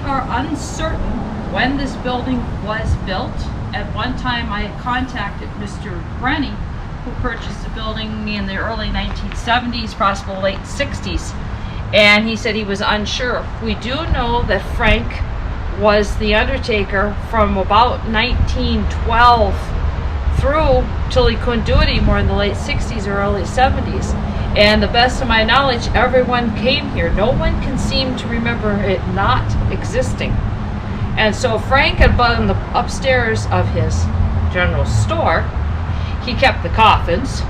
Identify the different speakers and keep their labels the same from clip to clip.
Speaker 1: are uncertain when this building was built. At one time I had contacted Mr. Brenny, who purchased the building in the early 1970s, possibly late 60s, and he said he was unsure. We do know that Frank was the undertaker from about 1912 through till he couldn't do it anymore in the late 60s or early 70s. And the best of my knowledge, everyone came here. No one can seem to remember it not existing. And so Frank had bought in the upstairs of his general store. He kept the coffins,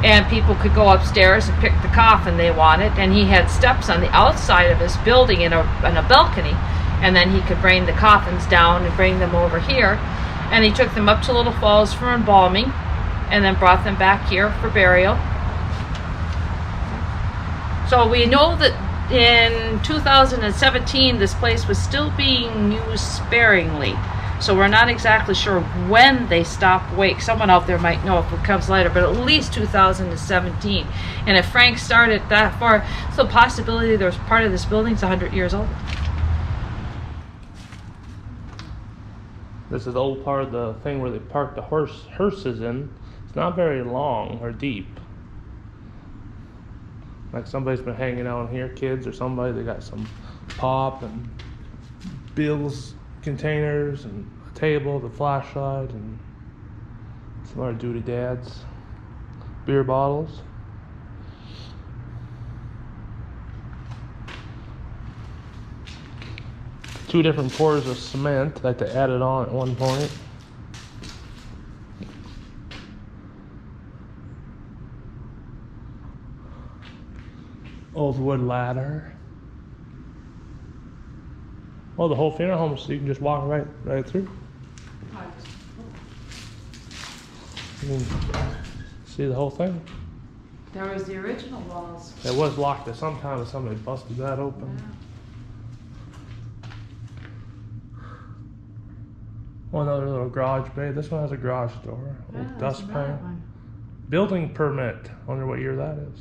Speaker 1: and people could go upstairs and pick the coffin they wanted. And he had steps on the outside of his building in a balcony, and then he could bring the coffins down and bring them over here. And he took them up to Little Falls for embalming, and then brought them back here for burial. So we know that in 2017 this place was still being used sparingly. So we're not exactly sure when they stopped wake. Someone out there might know if it comes later, but at least 2017. And if Frank started that far, it's a possibility there's part of this building's 100 years old.
Speaker 2: This is the old part of the thing where they park the hearses in. It's not very long or deep. Like somebody's been hanging out in here, kids or somebody. They got some pop and bills containers and a table, the flashlight, and some other duty dads. Beer bottles. Two different pours of cement that they added on at one point. Old wood ladder. Oh, the whole funeral home, so you can just walk right through. You can see the whole thing.
Speaker 1: There was the original walls.
Speaker 2: It was locked at some time, and somebody busted that open.
Speaker 1: Yeah.
Speaker 2: One other little garage bay. This one has a garage door.
Speaker 1: Yeah,
Speaker 2: Old dust pan.
Speaker 1: one.
Speaker 2: Building permit. Wonder what year that is.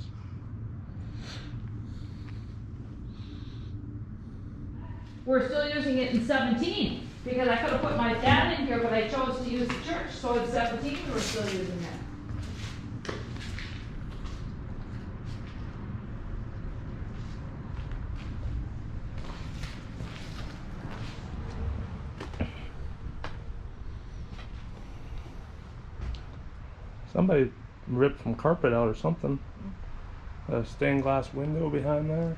Speaker 1: We're still using it in 17 because I could have put my dad in here, but I chose to use the church. So in 17 we're still using it.
Speaker 2: Somebody ripped some carpet out or something. A stained glass window behind there.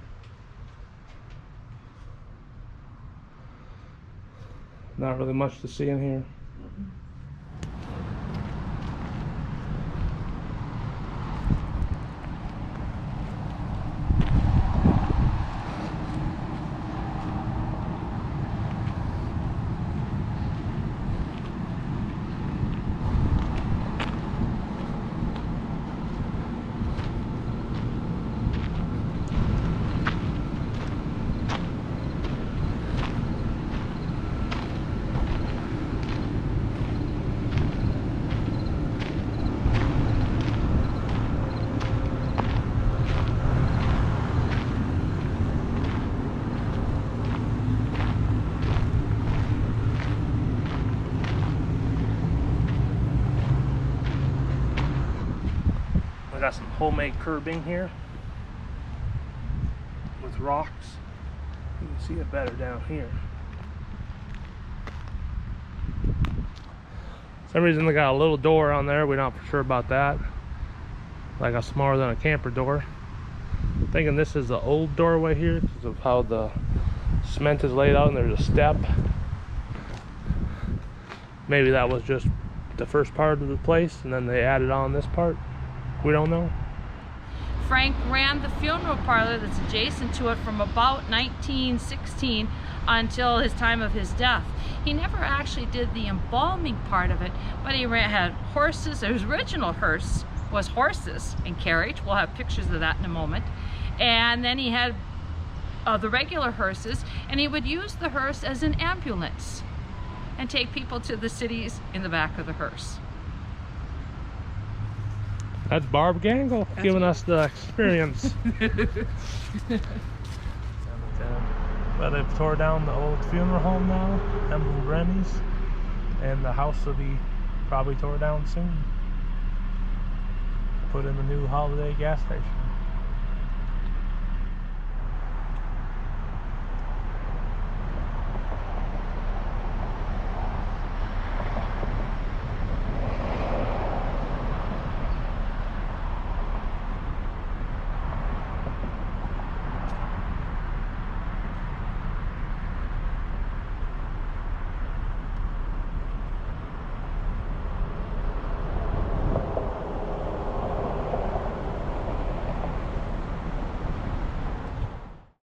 Speaker 2: Not really much to see in here. We got some homemade curbing here with rocks. You can see it better down here. For some reason they got a little door on there. We're not for sure about that. Like a smaller than a camper door. I'm thinking this is the old doorway here because of how the cement is laid out and there's a step. Maybe that was just the first part of the place and then they added on this part. We don't know.
Speaker 1: Frank ran the funeral parlor that's adjacent to it from about 1916 until his time of his death. He never actually did the embalming part of it, but he had horses. His original hearse was horses and carriage. We'll have pictures of that in a moment. And then he had the regular hearses, and he would use the hearse as an ambulance and take people to the cities in the back of the hearse.
Speaker 2: That's Barb Gangle giving us the experience. Well, they've tore down the old funeral home now, Emily Rennie's, and the house will be probably tore down soon. Put in the new Holiday gas station.